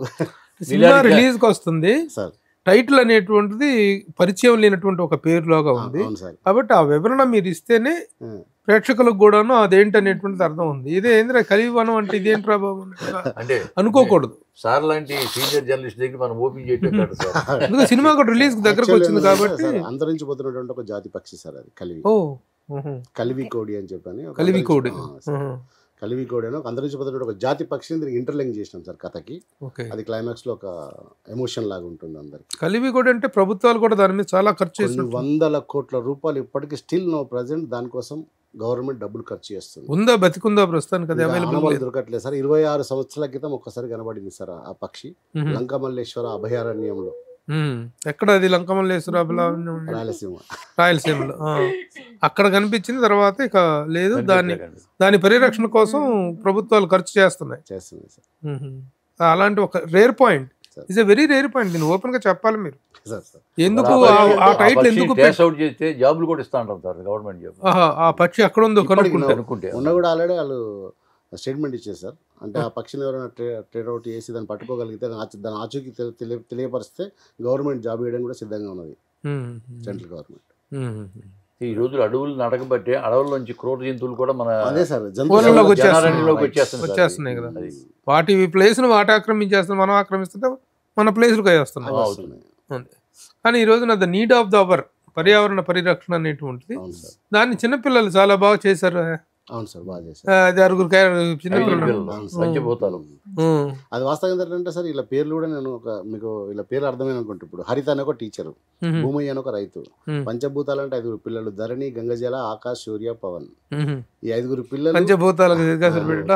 సినిమా రిలీజ్కి వస్తుంది సార్, టైటిల్ అనేటువంటిది పరిచయం లేనటువంటి ఒక పేరులాగా ఉంది కాబట్టి ఆ వివరణ మీరు ఇస్తేనే ప్రేక్షకులకు కూడాను అదేంటి అనేటువంటిది అర్థం ఉంది. ఇదే ఏంద్రా కలివి వనం అంటే ఇదేంటి ప్రభావం అంటే అనుకోకూడదు. సార్ లాంటి సీనియర్ జర్నలిస్ట్ దగ్గర మనం ఓపెన్ చేయట్లేదు సార్. ఎందుకంటే సినిమా కూడా రిలీజ్ దగ్గరకు వచ్చింది కాబట్టి అంతరించిపోతున్నటువంటి ఒక జాతి పక్షి సార్ అది కలివి. కలివి కోడి అని చెప్పని, కలివి కోడి కలివి కోడి అని ఒక అంతరించిపోతున్న ఒక జాతి పక్షిని దీనికి ఇంటర్లింక్ చేసినాం సార్ కథకి. అది క్లైమాక్స్ లో ఒక ఎమోషన్ లాగా ఉంటుంది అందరికి. కలివి కోడి అంటే ప్రభుత్వాలు కూడా దాని మీద చాలా ఖర్చు చేసి 100 కోట్ల రూపాయలు ఇప్పటికీ స్టిల్ నో ప్రజెంట్ దానికోసం గవర్నమెంట్ డబ్బులు ఖర్చు చేస్తుంది. ఉందా బతికుందా ప్రస్తుతానికి? దొరకట్లేదు సార్. 26 సంవత్సరాల క్రితం ఒక్కసారి కనబడింది సార్ ఆ పక్షి లంకమల్లేశ్వర అభయారణ్యంలో. ఎక్కడ అది? లంకమల్లేశ్వర రాయలసీమలో అక్కడ కనిపించింది. తర్వాత ఇక లేదు. దాని పరిరక్షణ కోసం ప్రభుత్వాలు ఖర్చు చేస్తున్నాయి సార్. అలాంటి ఒక rare point, it's a very rare point. దీన్ని ఓపెన్ గా చెప్పాలి మీరు. ఎందుకు ఆ టైటిల్ ఎందుకు జాబులు కూడా ఇస్తా ఉంటారు సార్ గవర్నమెంట్ జాబ్. ఆ పక్షి అక్కడ ఉందో కనుక్కుంటే ఉన్న కూడా ఆల్రెడీ వాళ్ళు స్టేట్మెంట్ ఇచ్చారు సార్. అంటే ఆ పక్షిని ఎవరైనా ట్రేడ్ అవుట్ చేసి దాన్ని పట్టుకోగలిగితే, దాని ఆచూకీ తెలియపరిస్తే గవర్నమెంట్ జాబ్ ఇవ్వడం కూడా సిద్ధంగా ఉన్నది సెంట్రల్ గవర్నమెంట్. ఈ రోజులు అడవులు నడకబట్టే అడవుల్లోంచి క్రూర జంతువులు కూడా మన అదే సార్ వచ్చేస్తున్నాయి కదా. వాటి ప్లేస్ ను వాటి ఆక్రమించేస్తున్నాం, మనం ఆక్రమిస్తుంటే మన ప్లేస్లకు వస్తున్నాయి. కానీ ఈ రోజున the need of the hour పర్యావరణ పరిరక్షణ అనేటువంటిది దాన్ని చిన్నపిల్లలు చాలా బాగా చేశారు. అవును సార్, బాగా చేశారు. అది 6 చిన్నపిల్లలు. అది వాస్తవం ఏంటంటే సార్, ఇలా పేర్లు కూడా నేను మీకు ఇలా పేర్లు అర్థమైన అనుకుంటా. ఇప్పుడు హరిత అని ఒక టీచరు, భూమయ్య అని ఒక రైతు, పంచభూతాలు అంటే 5 పిల్లలు, ధరణి, గంగజల, ఆకాశ్, సూర్య, పవన్. ఈ 5 పిల్లలు పంచభూతాలకు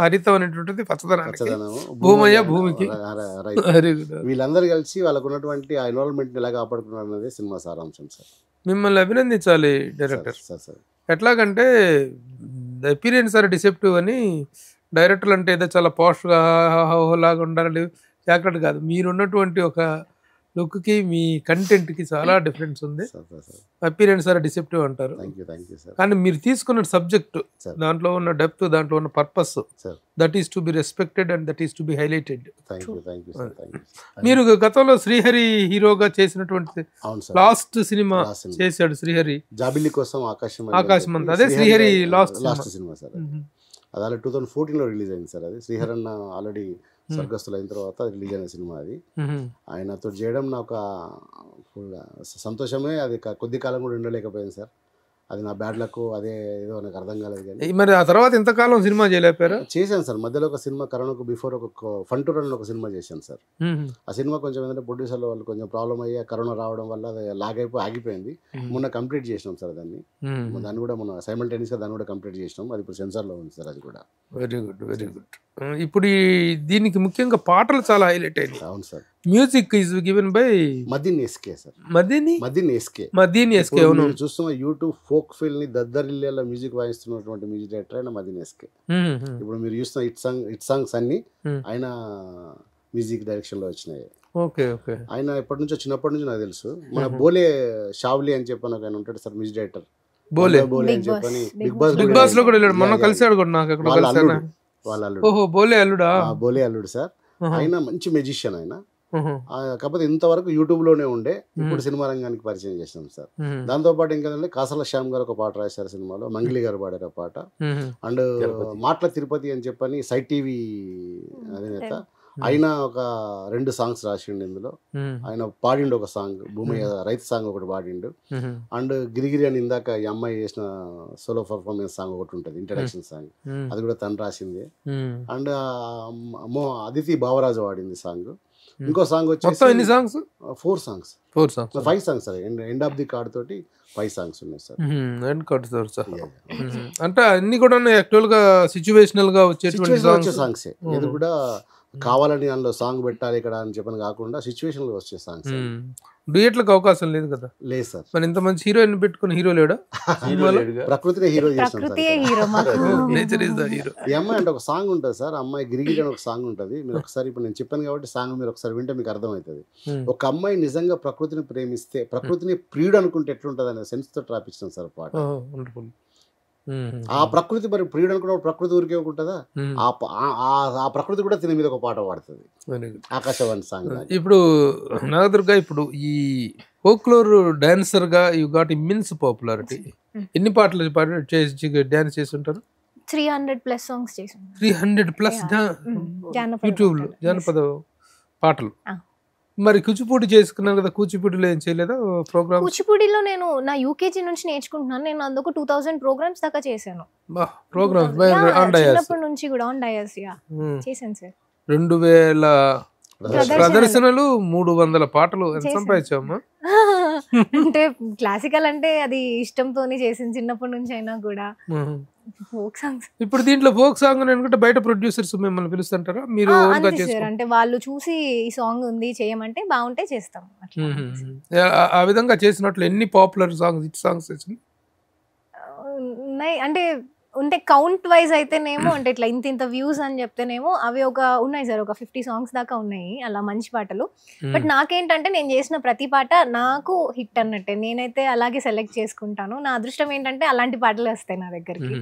హరితం అనేటువంటిది పచ్చదనం, భూమయ్య భూమికి రైతు. వీళ్ళందరూ కలిసి వాళ్ళకు ఉన్నటువంటి ఆ ఎన్విరాన్మెంట్ ఎలా కాపాడుకున్నారు అనేది సినిమా సారాంశం సార్. మిమ్మల్ని అభినందించాలి డైరెక్టర్. ఎట్లాగంటే అపీరియన్స్ ఆర్ డిసెప్టివ్ అని డైరెక్టర్లు అంటే ఏదో చాలా పాష్గా లాగా ఉండాలి, జాగ్రత్త కాదు. మీరున్నటువంటి ఒక లుక్కి మీ కంటెంట్కి చాలా డిఫరెన్స్ ఉంది. అపీరియన్స్ ఆర్ డిసెప్టివ్ అంటారు, కానీ మీరు తీసుకున్న సబ్జెక్ట్, దాంట్లో ఉన్న డెప్త్, దాంట్లో ఉన్న purpose, that is to be respected and that is to be highlighted. మీరు గతంలో శ్రీహరి హీరోగా చేసినటువంటి లాస్ట్ సినిమా చేశాడు శ్రీహరి, జాబిలి కోసం ఆకాశం అంతా. అదే శ్రీహరి లాస్ట్ సినిమా సార్. అది అలా 2014లో రిలీజ్ అయింది సార్. అది శ్రీహరి అన్న ఆల్రెడీ స్వర్గస్థులు అయిన తర్వాత రిలీజ్ అయిన సినిమా అది. ఆయనతో చేయడం నాకు సంతోషమే. అది కొద్ది కాలం కూడా ఉండలేకపోయింది సార్. అది నా బ్యాడ్ లక్, అదే ఏదో నాకు అర్థం కాలేదు. కానీ మరి ఆ తర్వాత ఇంతకాలం సినిమా చేయలేపారా? చేశాను సార్. మధ్యలో ఒక సినిమా కరోనాకు బిఫోర్ ఒక ఫన్ టూర్ అని ఒక సినిమా చేశాను సార్. ఆ సినిమా కొంచెం ఏంటంటే ప్రొడ్యూసర్ల వాళ్ళు కొంచెం ప్రాబ్లం అయ్యి కరోనా రావడం వల్ల అది ఆగిపోయింది. మొన్న కంప్లీట్ చేసినాం సార్ దాన్ని కూడా మొన్న సైమల్టేనియస్గా దాన్ని కూడా కంప్లీట్ చేసినాం. అది ఇప్పుడు సెన్సార్లో ఉంది సార్. అది కూడా వెరీ గుడ్, వెరీ గుడ్. ఇప్పుడు దీనికి ముఖ్యంగా పాటలు చాలా హైలైట్ అయినాయి. అవును sir. Music is given by Madeen SK sir. Madeen SK. అవును, చూస్తున్న యూట్యూబ్ ఫోక్ ఫీల్ ని దద్దరిల్లేలా మ్యూజిక్ వాయిస్తున్నటువంటి మ్యూజిక్ డైరెక్టర్ అయిన మదీన్ ఎస్కే. ఇప్పుడు మీరు చూస్తున్న ఇట్ సాంగ్స్ అన్ని ఆయన మ్యూజిక్ డైరెక్షన్ లో వచ్చినాయి. Okay okay. ఆయన చిన్నప్పటి నుంచి నాకు తెలుసు. మన బోలే షావ్లీ అని చెప్పని ఆయన ఉంటాడు సార్, మ్యూజిక్ డైరెక్టర్. బోలే అని చెప్పని బిగ్ బాస్ లో కూడా వెళ్ళాడు. మొన్న కలిసాడు కూడా నాకు అక్కడ. వాళ్ళ అల్లుడు. ఓహో, బోలే అల్లుడా? బోలే అల్లుడు సార్. ఆయన మంచి మెజిషియన్ ఆయన. కాకపోతే ఇంతవరకు యూట్యూబ్ లోనే ఉండే, ఇప్పుడు సినిమా రంగానికి పరిచయం చేసినాం సార్. దాంతో పాటు ఇంకా కాసల శ్యామ్ గారు ఒక పాట రాశారు సినిమాలో, మంగిలి గారు పాడారు ఆ పాట. అండ్ మాటల తిరుపతి అని చెప్పని సై టీవీ అధినేత ఆయన ఒక 2 సాంగ్స్ రాసిండు ఇందులో. ఆయన పాడిండు ఒక సాంగ్, భూమయ్య రైతు సాంగ్ ఒకటి పాడిండు. అండ్ గిరిగిరి అని ఇందాక ఈ అమ్మాయి చేసిన సోలో పర్ఫార్మెన్స్ సాంగ్ ఒకటి ఉంటుంది, ఇంట్రడక్షన్ సాంగ్, అది కూడా తను రాసింది. అండ్ అదితి భావరాజు వాడింది సాంగ్. ఇంకో సాంగ్ వచ్చేసి 4 songs 5 songs sir. End of the card తోటి 5 సాంగ్స్ ఉన్నాయి సార్. అంటే అన్ని కూడా యాక్చువల్ గా సిచ్యువేషనల్ గా వచ్చే సాంగ్స్. ఇది కూడా కావాలని అందులో సాంగ్ పెట్టాలి ఇక్కడ అని చెప్పని కాకుండా సిచ్యువేషన్ లో వచ్చే సాంగ్స్. డ్యూయట్లకు అవకాశం లేదు కదా? లేదు సార్. మరి ఇంత మంచి హీరోయిన్ పెట్టుకుని హీరో లేడా? ప్రకృతినే హీరో చేసాం. Nature is the hero. ఈ అమ్మాయి అంటే ఒక సాంగ్ ఉంటుంది సార్, అమ్మాయి గిరిగిరి అని ఒక సాంగ్ ఉంటుంది. మీరు ఒకసారి ఇప్పుడు నేను చెప్పాను కాబట్టి సాంగ్ మీరు ఒకసారి వింటే మీకు అర్థమవుతుంది. ఒక అమ్మాయి నిజంగా ప్రకృతిని ప్రేమిస్తే, ప్రకృతిని ప్రియుడు అనుకుంటే ఎట్లుంటది అనే సెన్స్ తో ట్రాపించాం సార్ పాట. ఆ ప్రకృతి మరి ప్రియుడు అనుకున్నప్పుడు ప్రకృతి ఊరికే ఉంటుందా? ఆ ప్రకృతి కూడా తిని మీద ఒక పాట పాడుతుంది, ఆకాశవాణి సాంగ్. ఇప్పుడు నాగదుర్గ, ఇప్పుడు ఈ ఫోక్లోర్ డాన్సర్ గా యు గాట్ ఇమ్మెన్స్ పాపులారిటీ. ఎన్ని పాటలు డాన్స్ చేసి ఉంటారు? 300+ సాంగ్స్ చేశాను. 300+ యూట్యూబ్ లో జానపద పాటలు. మరి కూచిపూడి చేసుకున్నారు కదా, కూచిపూడిలో ఏం చేయలేదా ప్రోగ్రామ్? కూచిపూడిలో నేను నా యూకేజీ నుంచి నేర్చుకుంటున్నాను. నేను అందుకు 2000 ప్రోగ్రామ్స్ దాకా చేశాను. ప్రోగ్రామ్స్ చిన్నప్పటి నుంచి కూడా ఆన్ డయాస్ చేశాను సార్. 2000 ప్రదర్శనలు, 300 పాటలు. ఎంత సంపాదించామా? అంటే క్లాసికల్ అంటే అది ఇష్టంతోనే చేసింది చిన్నప్పటి నుంచి అయినా కూడా. ఫోక్ సాంగ్స్ ఇప్పుడు దీంట్లో ఫోక్ సాంగ్ అనుకుంటే బయట ప్రొడ్యూసర్స్ మిమ్మల్ని పిలుస్తుంటారా? మీరు అంటే వాళ్ళు చూసి ఈ సాంగ్ ఉంది చేయమంటే బాగుంటే చేస్తాం. ఆ విధంగా చేసినట్లు ఎన్ని పాపులర్ సాంగ్స్, హిట్ సాంగ్స్ ఉన్నాయి? అంటే ఉంటే కౌంట్ వైజ్ అయితేనేమో, అంటే ఇట్లా ఇంత వ్యూస్ అని చెప్తేనేమో అవి ఉన్నాయి సార్, ఒక 50 సాంగ్స్ దాకా ఉన్నాయి అలా మంచి పాటలు. బట్ నాకేంటంటే నేను చేసిన ప్రతి పాట నాకు హిట్ అన్నట్టే, నేనైతే అలాగే సెలెక్ట్ చేసుకుంటాను. నా అదృష్టం ఏంటంటే అలాంటి పాటలు వస్తాయి నా దగ్గరికి.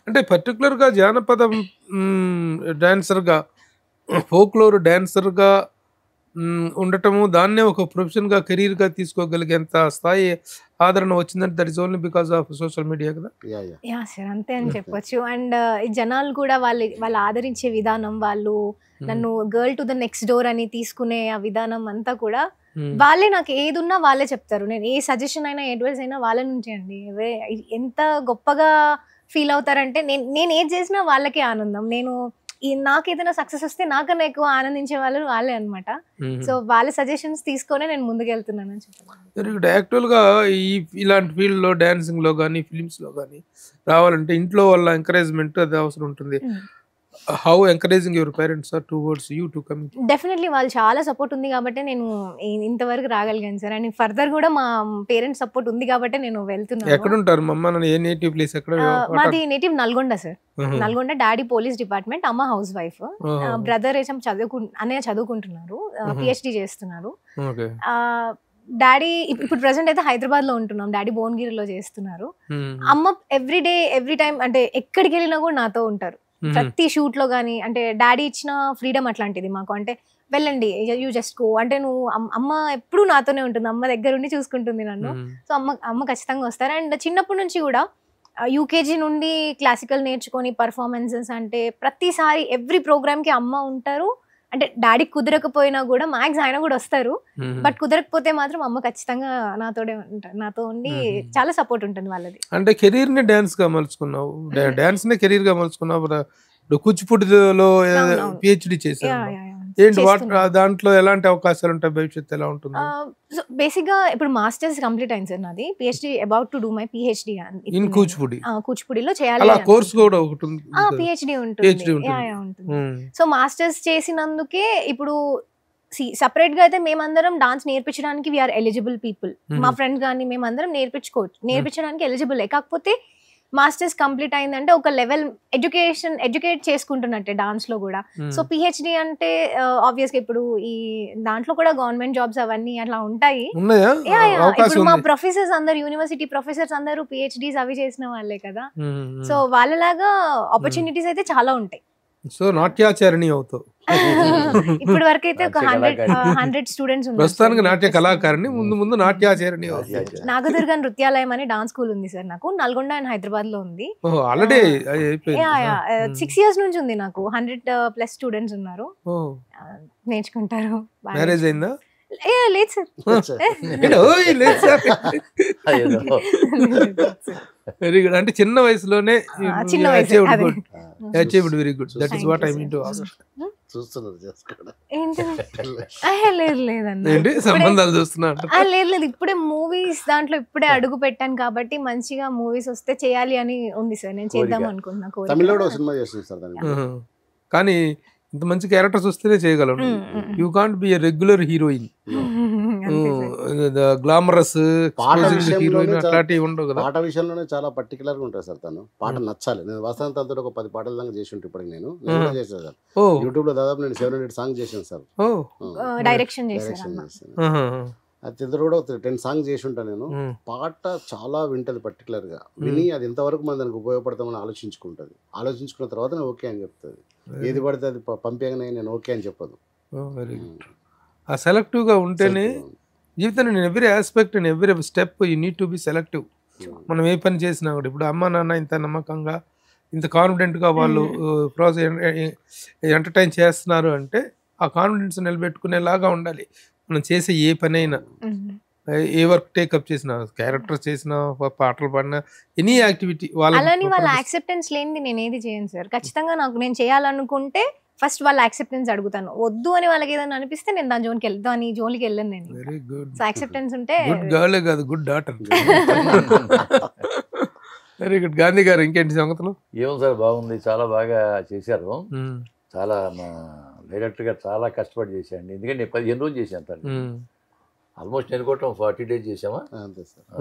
అంటే పర్టికులర్ గా జానపద డాన్సర్ గా, ఫోక్లోర్ డాన్సర్ గా ఉండటము, దాన్నే ఒక ప్రొఫెషన్ గా, కెరీర్ గా తీసుకోగలిగేంత స్థాయి ఆదరణ వచ్చిందంటే that is only because of social media కదా? యా సార్, అంతే అని చెప్పొచ్చు. అండ్ జనాలు కూడా వాళ్ళు ఆదరించే విధానం, వాళ్ళు నన్ను girl to the next door అని తీసుకునే ఆ విధానం అంతా కూడా వాళ్ళే. నాకు ఏది ఉన్నా వాళ్ళే చెప్తారు. నేను ఏ సజెషన్ అయినా, అడ్వైస్ అయినా వాళ్ళ నుంచే అండి. ఎంత గొప్పగా ఫీల్ అవుతారంటే నేను ఏది చేసినా వాళ్ళకే ఆనందం. నాకు ఏదైనా సక్సెస్ వస్తే నాకన్నా ఎక్కువ ఆనందించే వాళ్ళు వాళ్ళే అనమాట. సో వాళ్ళ సజెషన్స్ తీసుకొని నేను ముందుకు వెళ్తున్నాను అని చెప్పాను. యాక్చువల్ గా ఇలాంటి ఫీల్డ్ లో, డాన్సింగ్ లో కానీ, ఫిలిమ్స్ లో కానీ రావాలంటే ఇంట్లో వాళ్ళ ఎంకరేజ్మెంట్ అది అవసరం ఉంటుంది. How encouraging your parents are towards you to come? Definitely వాళ్ళు చాలా సపోర్ట్ ఉంది కాబట్టి నేను ఇంతవరకు రాగలిగాను సార్. అండ్ ఫర్దర్ కూడా మా పేరెంట్స్ సపోర్ట్ ఉంది కాబట్టి నేను వెళ్తున్నాను. ఎక్కడ ఉంటారు మమ్మ? ఏ నేటివ్ ప్లేస్ ఎక్కడ? మాది native Nalgonda sir. Nalgonda. Daddy police department, అమ్మ హౌస్ వైఫ్. బ్రదర్ అన్నయ్య చదువుకుంటున్నారు, పిహెచ్డి చేస్తున్నారు. డాడీ ఇప్పుడు ప్రెసెంట్ అయితే హైదరాబాద్ లో ఉంటున్నాం. డాడీ భువనగిరిలో చేస్తున్నారు. అమ్మ ఎవ్రీ టైం అంటే ఎక్కడికి వెళ్ళినా కూడా నాతో ఉంటారు. ప్రతి షూట్ లో గానీ, అంటే డాడీ ఇచ్చిన ఫ్రీడమ్ అట్లాంటిది మాకు. అంటే వెళ్ళండి, యూ జస్ట్ గో అంటే నువ్వు, అమ్మ ఎప్పుడు నాతోనే ఉంటుంది, అమ్మ దగ్గర ఉండి చూసుకుంటుంది నన్ను. సో అమ్మ ఖచ్చితంగా వస్తారు. అండ్ చిన్నప్పటి నుంచి కూడా యూకేజీ నుండి క్లాసికల్ నేర్చుకొని పర్ఫార్మెన్సెస్, అంటే ప్రతిసారి ఎవ్రీ ప్రోగ్రామ్ కి అమ్మ ఉంటారు. అంటే డాడీ కుదరకపోయినా కూడా మ్యాక్స్ ఆయన కూడా వస్తారు. బట్ కుదరకపోతే మాత్రం అమ్మ ఖచ్చితంగా నాతోనే ఉంటారు, నాతో ఉండి చాలా సపోర్ట్ ఉంటుంది వాళ్ళది. అంటే కెరీర్ ని డాన్స్ గా మలుచుకున్నావు, డాన్స్ ని కెరీర్ గా మలుచుకున్నావు. కూచిపూడిలో పిహెచ్డి చేశాను. ఏంటి దాంట్లో ఎలాంటి అవకాశాలు ఉంటాయి, భవిష్యత్తు ఎలా ఉంటుంది? బేసిక్ గా ఇప్పుడు మాస్టర్స్ కంప్లీట్ అయింది సార్ నాది, PhD about to do my PhD in Kuchipudi. కూచిపూడిలో చేయాలి. అలా కోర్స్ కూడా ఒకటి ఉంది, పిహెచ్డి ఉంటుంది. సో మాస్టర్స్ చేసినందుకే ఇప్పుడు సపరేట్ గా అయితే మేమందరం డాన్స్ నేర్పించడానికి వీఆర్ ఎలిజిబుల్ పీపుల్. మా ఫ్రెండ్స్ కానీ మేమందరం నేర్పించడానికి ఎలిజిబుల్. కాకపోతే మాస్టర్స్ కంప్లీట్ అయిందంటే ఒక లెవెల్ ఎడ్యుకేట్ చేసుకుంటున్నట్టే డాన్స్ లో కూడా. సో పిహెచ్డి అంటే ఆబ్వియస్ గా ఇప్పుడు ఈ దాంట్లో కూడా గవర్నమెంట్ జాబ్స్ అవన్నీ అట్లా ఉంటాయి. ఇప్పుడు మా ప్రొఫెసర్స్ అందరు, యూనివర్సిటీ ప్రొఫెసర్స్ అందరూ పిహెచ్డీస్ అవి చేసిన వాళ్ళే కదా. సో వాళ్ళలాగా ఆపర్చునిటీస్ అయితే చాలా ఉంటాయి. సో నాట్యాచారిణి అవుతావు ఇప్పటి వరకు అయితే ఒక 100 స్టూడెంట్స్ ఉన్నారు. ప్రస్తుతానికి నాట్య కళాకారిణి, ముందు నాట్యాచారిణి. నాగదుర్గ నృత్యాలయం అనే డాన్స్ స్కూల్ ఉంది సార్ నాకు, నల్గొండ అండ్ హైదరాబాద్ లో ఉంది. ఆల్రెడీ 6 years నుంచి ఉంది నాకు. 100+ స్టూడెంట్స్ ఉన్నారు, నేర్చుకుంటారు. మ్యారేజ్ అయిందా? లేదు సార్. Very good. అంటే చిన్న వయసులోనే very good. That is what I mean to ask. లేదండి, సంబంధాలు చూస్తున్నారు? లేదు, ఇప్పుడే మూవీస్ దాంట్లో ఇప్పుడే అడుగు పెట్టాను కాబట్టి మంచిగా మూవీస్ వస్తే చేయాలి అని ఉంది సార్. నేను చేద్దాం అనుకుంటున్నా. కానీ ఇంత మంచి క్యారెక్టర్స్ వస్తేనే చేయగలను. You can't be a regular heroine, glamorous heroine అట్లాంటివి ఉండవు కదా. పాట విషయంలోనే చాలా పర్టికులర్ గా ఉంటుంది సార్. తను పాట నచ్చాలి. నేను వాస్తవం తనతో ఒక 10 పాటల దాకా చేసి ఉంటే ఇప్పటికి నేను చేసాను సార్. యూట్యూబ్ లో దాదాపు నేను 700 సాంగ్స్ చేశాను సార్. డైరెక్షన్ చేశాను. అది ఇద్దరు కూడా 10 సాంగ్స్ చేసి ఉంటాను నేను. పాట చాలా వింటది పర్టికులర్ గా, విని అది ఎంతవరకు మన దానికి ఉపయోగపడతామని ఆలోచించుకుంటది. ఆలోచించుకున్న తర్వాత నేను ఓకే అని చెప్తుంది. ఏది పడితే అది పంపగానే నేను ఓకే అని చెప్పదు. Very good. ఆ సెలెక్టివ్ గా ఉంటేనే జీవితంలో నేను every aspect and every step you need to be selective. మనం ఏ పని చేసినా కూడా ఇప్పుడు అమ్మ నాన్న ఇంత నమ్మకంగా, ఇంత కాన్ఫిడెంట్గా వాళ్ళు ఎంటర్టైన్ చేస్తున్నారు అంటే ఆ కాన్ఫిడెన్స్ నిలబెట్టుకునేలాగా ఉండాలి మనం చేసే ఏ పని అయినా. ఏ వర్క్ టేకప్ చేసినా, క్యారెక్టర్స్ చేసినా, పాటలు పాడినా, ఎనీ యాక్టివిటీ అలాని వాళ్ళ యాక్సెప్టెన్స్ లేనిది నేను ఏది చేయను సార్. ఖచ్చితంగా నాకు నేను చేయాలనుకుంటే ఫస్ట్ వాళ్ళ యాక్సెప్టెన్స్ అడుగుతాను. వద్దు అని వాళ్ళకి ఏదైనా అనిపిస్తే నేను దాని జోలికి వెళ్ళను నేను. Very good. సో యాక్సెప్టెన్స్ ఉంటే గుడ్ గర్ల్ కాదు, good daughter. Very good. Gandhi గారు ఇంకేంటి సంగతులు? ఏమో సార్, బాగుంది, చాలా బాగా చేశారు. చాలా మా డైరెక్టర్ గారు చాలా కష్టపడి చేశాండి. ఎందుకంటే నేను 15 రోజులు చేశాను సార్. ఆల్మోస్ట్ నేను కూడా 40 days చేసామా, అంటే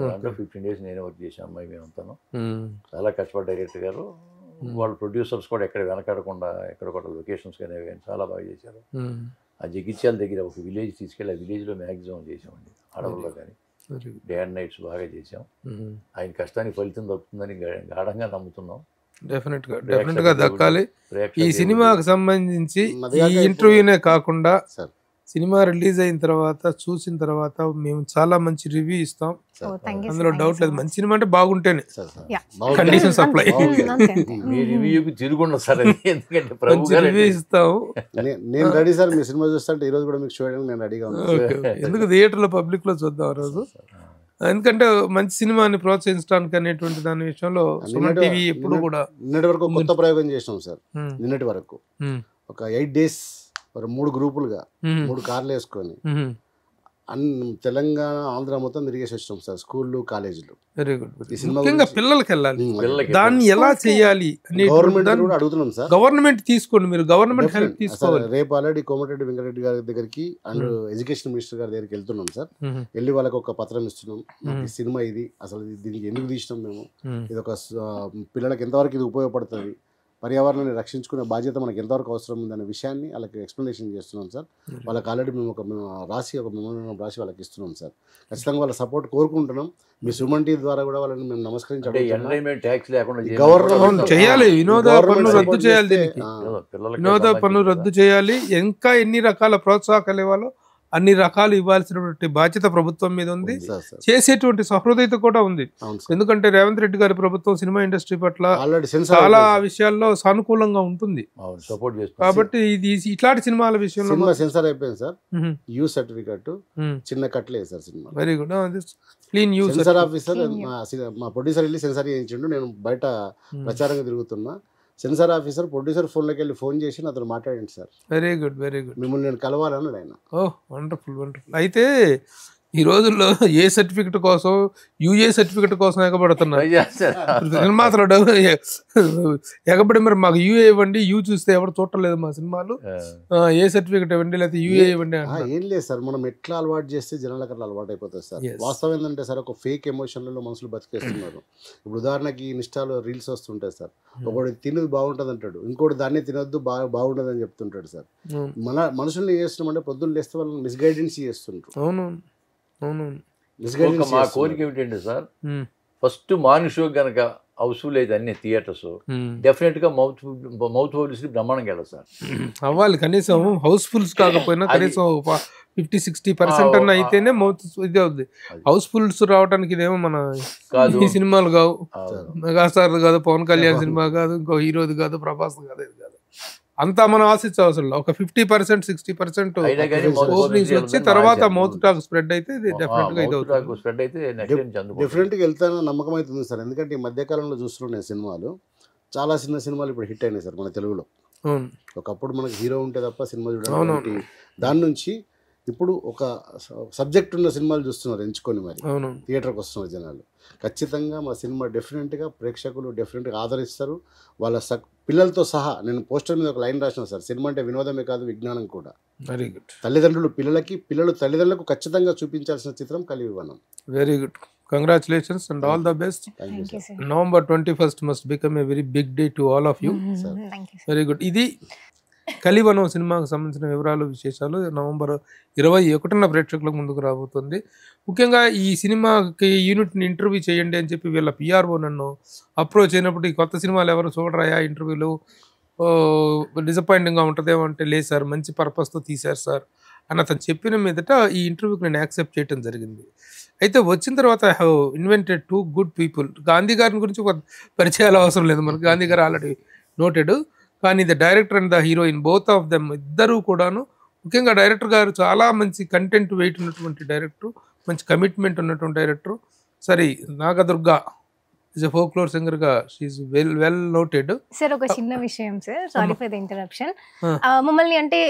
15 days నేనే వర్క్ చేసాను. అమ్మాయి మేమంతాను చాలా కష్టపడి డైరెక్టర్ గారు, వాళ్ళ ప్రొడ్యూసర్స్ కూడా ఎక్కడ వెనకాడకుండా ఎక్కడ కూడా లొకేషన్స్ కానీ చాలా బాగా చేశారు. ఆ జగిత్యాల దగ్గర ఒక విలేజ్ తీసుకెళ్ళి ఆ విలేజ్లో మ్యాక్సిమం చేసామండి. అడవుల్లో కానీ డే అండ్ నైట్స్ బాగా చేసాం. ఆయన కష్టానికి ఫలితం దక్కుతుందని గాఢంగా నమ్ముతున్నాం. డెఫినెట్ గా దక్కాలి. ఈ సినిమాకు సంబంధించి ఈ ఇంటర్వ్యూనే కాకుండా సినిమా రిలీజ్ అయిన తర్వాత చూసిన తర్వాత మేము చాలా మంచి రివ్యూ ఇస్తాం, అందులో డౌట్ లేదు. మంచి సినిమా అంటే బాగుంటేనే కండిషన్ సప్లై రివ్యూకి తిరుగుండదు సార్. ఎందుకంటే మంచి రివ్యూ ఇస్తాం. నేను రెడీ సార్. మీ సినిమా చూస్తుంటే ఈ రోజు కూడా మీకు చూడడానికి నేను రెడీగా ఉన్నాను. ఎందుకు థియేటర్ లో పబ్లిక్ లో చూద్దాం ఆ రోజు. ఎందుకంటే మంచి సినిమాని ప్రోత్సహించడానికి అనేటువంటి దాని విషయంలో సుమన్ టీవీ ఎప్పుడు కూడా నిన్నటి వరకు కొత్త ప్రయోగం చేసినాం సార్. నిన్నటి వరకు ఒక 8 days 3 గ్రూపులుగా 3 కార్లు వేసుకొని తెలంగాణ ఆంధ్ర మొత్తం తిరిగేసి వచ్చాం సార్. స్కూళ్ళు, కాలేజీలు. Very good. ముఖ్యంగా పిల్లలకి వెళ్ళాలి. దాన్ని ఎలా చేయాలి గవర్నమెంట్ కూడా అడుగుతున్నాం సార్. గవర్నమెంట్ తీసుకోండి, మీరు గవర్నమెంట్ హెల్ప్ తీసుకోవాలి. రేపు ఆల్రెడీ కోమటిరెడ్డి వెంకటరెడ్డి గారి దగ్గరికి అండ్ ఎడ్యుకేషన్ మినిస్టర్ గారి దగ్గరికి వెళ్తున్నాం సార్. వెళ్ళి వాళ్ళకి ఒక పత్రం ఇస్తున్నాం. ఈ సినిమా ఇది అసలు దీనికి ఎందుకు తీసినాం మేము, ఇది ఒక పిల్లలకి ఎంతవరకు ఇది ఉపయోగపడుతుంది, పర్యావరణాన్ని రక్షించుకునే బాధ్యత మనకి ఎంతవరకు అవసరం ఉందనే విషయాన్ని వాళ్ళకి ఎక్స్ప్లెనేషన్ చేస్తున్నాం సార్. వాళ్ళకి ఆల్రెడీ మేము ఒక మెమోరాండం రాసి వాళ్ళకి ఇస్తున్నాం సార్. ఖచ్చితంగా వాళ్ళ సపోర్ట్ కోరుకుంటున్నాం. మీ సుమన్ టీవీ ద్వారా కూడా వాళ్ళని మేము నమస్కరించాలి. గవర్నమెంట్ చేయాలి, వినోద పన్ను రద్దు చేయాలి, దీనికి వినోద పన్ను రద్దు చేయాలి. ఇంకా ఎన్ని రకాల ప్రోత్సాహకాలు ఇవ్వాలో అన్ని రకాలు ఇవ్వాల్సినటువంటి బాధ్యత ప్రభుత్వం మీద ఉంది. చేసేటువంటి సహృదయత కూడా ఉంది. ఎందుకంటే రేవంత్ రెడ్డి గారి ప్రభుత్వం సినిమా ఇండస్ట్రీ పట్ల చాలా విషయాల్లో సానుకూలంగా ఉంటుంది కాబట్టి ఇది ఇట్లాంటి సినిమాల విషయంలో సెన్సార్ అయిపోయింది సార్. యూ సర్టిఫికెట్ చిన్న కట్లేదు sir cinema. Very good. Clean U censor officer మా ప్రొడ్యూసర్ వెళ్ళి సెన్సార్ చేయించిండు. నేను బయట ప్రచారంగా తిరుగుతున్నా. సెన్సార్ ఆఫీసర్ ప్రొడ్యూసర్ ఫోన్లోకి వెళ్ళి ఫోన్ చేసి నాతో మాట్లాడండి sir, very good, very good. మిమ్మల్ని నేను కలవాలన్నాడు ఆయన. ఓహ్, వండర్ఫుల్, వండర్ఫుల్. అయితే ఈ రోజుల్లో ఏ సర్టిఫికెట్ కోసం, యూఏ సర్టిఫికెట్ కోసం ఎగబడుతున్నారు నిర్మాతలు. ఎగబడి మరి మాకు యూఏ ఇవ్వండి, యూ చూస్తే ఎవరు చూడలేదు మా సినిమాలు, ఏ సర్టిఫికెట్ ఇవ్వండి లేకపోతే యూఏ ఇవ్వండి. ఏం లేదు సార్, మనం ఎట్లా అలవాటు చేస్తే జనాలకు అట్లా అలవాటు అయిపోతుంది సార్. వాస్తవం ఏంటంటే సార్, ఒక ఫేక్ ఎమోషన్లలో మనుషులు బతికేస్తున్నారు. ఇప్పుడు ఉదాహరణకి ఇన్స్టాలో రీల్స్ వస్తుంటాయి సార్, ఒకటి తినేది బాగుంటుంది అంటాడు, ఇంకోటి దాన్ని తినొద్దు బాగుంటుంది అని చెప్తుంటాడు సార్. మనుషుల్ని చేస్తున్నామంటే పొద్దున్న లేస్తే వాళ్ళని మిస్గైడెన్స్ చేస్తుంటారు. అవును, మా కోరిక ఏమిటంటే సార్, ఫస్ట్ మార్నింగ్ షో కనుక హౌస్ఫుల్ అయితే అన్ని థియేటర్స్ డెఫినెట్ గా మౌత్ పబ్లిసిటీ బ్రహ్మాండంగా వెళ్ళదు సార్. అవ్వాలి, కనీసం హౌస్ఫుల్స్ కాకపోయినా కనీసం 50-60% అన్న అయితేనే మౌత్ ఇదే అవుద్ది. హౌస్ఫుల్స్ రావడానికి ఇదేమో మన ఈ సినిమాలు కావు, మెగాస్టార్ కాదు, పవన్ కళ్యాణ్ సినిమా కాదు, ఇంకో హీరోది కాదు, ప్రభాస్ కాదు, ఇది కాదు. అంతా మనం ఆశించే అవసరం లేదు. ఒక 50%-60% ఓపెనింగ్స్ వచ్చి తర్వాత మౌత్ టాక్ స్ప్రెడ్ అయితే డెఫినెట్ గా ఇది అవుతుంది. డెఫినెట్ గా వెళ్తానని నమ్మకం అవుతుంది సార్. ఎందుకంటే ఈ మధ్యకాలంలో చూస్తున్నాయి సినిమాలు, చాలా చిన్న సినిమాలు ఇప్పుడు హిట్ అయినాయి సార్ మన తెలుగులో. ఒకప్పుడు మనకి హీరో ఉంటే తప్ప సినిమా చూడాలి, దాని నుంచి ఇప్పుడు ఒక సబ్జెక్ట్ ఉన్న సినిమాలు చూస్తున్నారు ఎంచుకొని, మరి థియేటర్కి వస్తున్నారు జనాలు. ఖచ్చితంగా మా సినిమా డెఫినెట్గా ప్రేక్షకులు డెఫినెట్గా ఆదరిస్తారు. వాళ్ళ పిల్లలతో సహా. నేను పోస్టర్ మీద ఒక లైన్ రాసిన సార్, సినిమా అంటే వినోదమే కాదు విజ్ఞానం కూడా. Very good. తల్లిదండ్రులు పిల్లలకి, పిల్లలు తల్లిదండ్రులకు ఖచ్చితంగా చూపించాల్సిన చిత్రం Kalivivanam. Very good, congratulations and all the best. November 21st must become a very big day to all of you. Very good. ఇది కలివనం సినిమాకు సంబంధించిన వివరాలు, విశేషాలు November 21న ప్రేక్షకులకు ముందుకు రాబోతుంది. ముఖ్యంగా ఈ సినిమాకి యూనిట్ని ఇంటర్వ్యూ చేయండి అని చెప్పి వీళ్ళ పిఆర్ఓ నన్ను అప్రోచ్ అయినప్పుడు, ఈ కొత్త సినిమాలు ఎవరు చూడరాయా ఇంటర్వ్యూలు, డిసప్పాయింటింగ్గా ఉంటుందేమో అంటే, లేదు సార్ మంచి పర్పస్తో తీశారు సార్ అని అతను చెప్పిన మీదట ఈ ఇంటర్వ్యూకి నేను యాక్సెప్ట్ చేయడం జరిగింది. అయితే వచ్చిన తర్వాత I have invented 2 good people. Gandhi గారిని గురించి ఒక పరిచయాలు అవసరం లేదు మనకు, గాంధీ గారు ఆల్రెడీ నోటెడ్. కానీ the director and the heroine both of them, ఇద్దరు కూడాను, ముఖ్యంగా డైరెక్టర్ గారు చాలా మంచి కంటెంట్ వెయిట్ ఉన్నటువంటి డైరెక్టర్, మంచి కమిట్మెంట్ ఉన్నటువంటి డైరెక్టర్. సరే, Nagadurga is a folklore singer గా she is well noted. Sir ఒక చిన్న విషయం sir, sorry for the interruption. మమ్మల్ని అంటే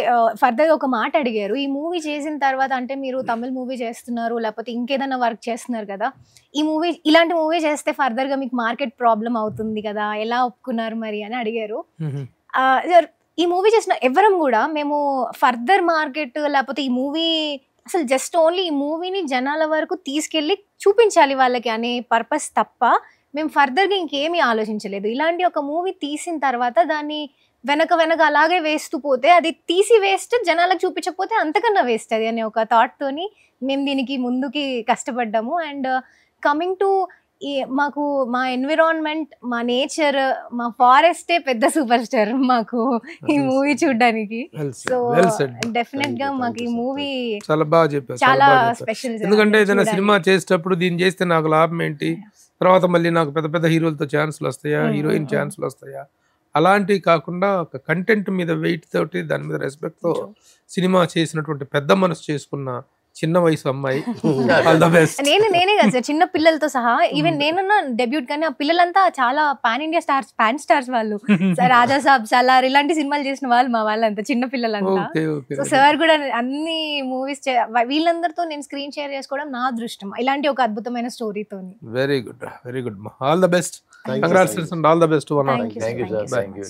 ఫర్దర్ ఒక మాట అడిగారు, ఈ మూవీ చేసిన తర్వాత అంటే మీరు తమిళ మూవీ చేస్తున్నారు లేకపోతే ఇంకేదైనా వర్క్ చేస్తున్నారు కదా, ఈ మూవీ ఇలాంటి మూవీ చేస్తే ఫర్దర్ గా మీకు మార్కెట్ ప్రాబ్లం అవుతుంది కదా, ఎలా ఒప్పుకున్నారు మరి అని అడిగారు. ఈ మూవీ చేసిన ఎవరం కూడా మేము ఫర్దర్ మార్కెట్ లేకపోతే ఈ మూవీ అసలు జస్ట్ ఓన్లీ ఈ మూవీని జనాల వరకు తీసుకెళ్ళి చూపించాలి వాళ్ళకి అనే పర్పస్ తప్ప మేము ఫర్దర్గా ఇంకేమీ ఆలోచించలేదు. ఇలాంటి ఒక మూవీ తీసిన తర్వాత దాన్ని వెనక అలాగే వేస్తూ పోతే అది తీసి వేస్ట్, జనాలకు చూపించకపోతే అంతకన్నా వేస్ట్ అది అనే ఒక థాట్తోని మేము దీనికి ముందుకి కష్టపడ్డాము. అండ్ కమింగ్ టు మాకు మా ఎన్విరాన్మెంట్, మా నేచర్, మా ఫారెస్టే పెద్ద సూపర్ స్టార్ మాకు ఈ మూవీ చూడడానికి. సో డెఫినెట్ గా మాకు ఈ మూవీ చాలా బాగా చెప్పారు, చాలా స్పెషల్. ఎందుకంటే ఏదైనా సినిమా చేసేటప్పుడు దీన్ని చేస్తే నాకు లాభం ఏంటి, తర్వాత మళ్ళీ నాకు పెద్ద పెద్ద హీరోలతో ఛాన్సులు వస్తాయా, హీరోయిన్ ఛాన్సులు వస్తాయా, అలాంటివి కాకుండా ఒక కంటెంట్ మీద వెయిట్ తోటి, దాని మీద రెస్పెక్ట్తో సినిమా చేసినటువంటి పెద్ద మనసు చేసుకున్న చిన్న వయసు అమ్మాయి. All the best. నేనే కదా సార్, చిన్న పిల్లలతో సహా, ఈవెన్ నేనున్న డెబ్యూట్ కానీ ఆ పిల్లలంతా చాలా pan India stars, pan stars వాళ్ళు. రాజా సాబ్, సలార్ ఇలాంటి సినిమాలు చేసిన వాళ్ళు మా వాళ్ళంతా చిన్న పిల్లలంతా. సో సార్ కూడా అన్ని మూవీస్, వీళ్ళందరితో నేను స్క్రీన్ షేర్ చేసుకోవడం నా అదృష్టం, ఇలాంటి ఒక అద్భుతమైన స్టోరీతో. Very good, very good. All the best. Congratulations and all the best. Thank you sir. Thank you.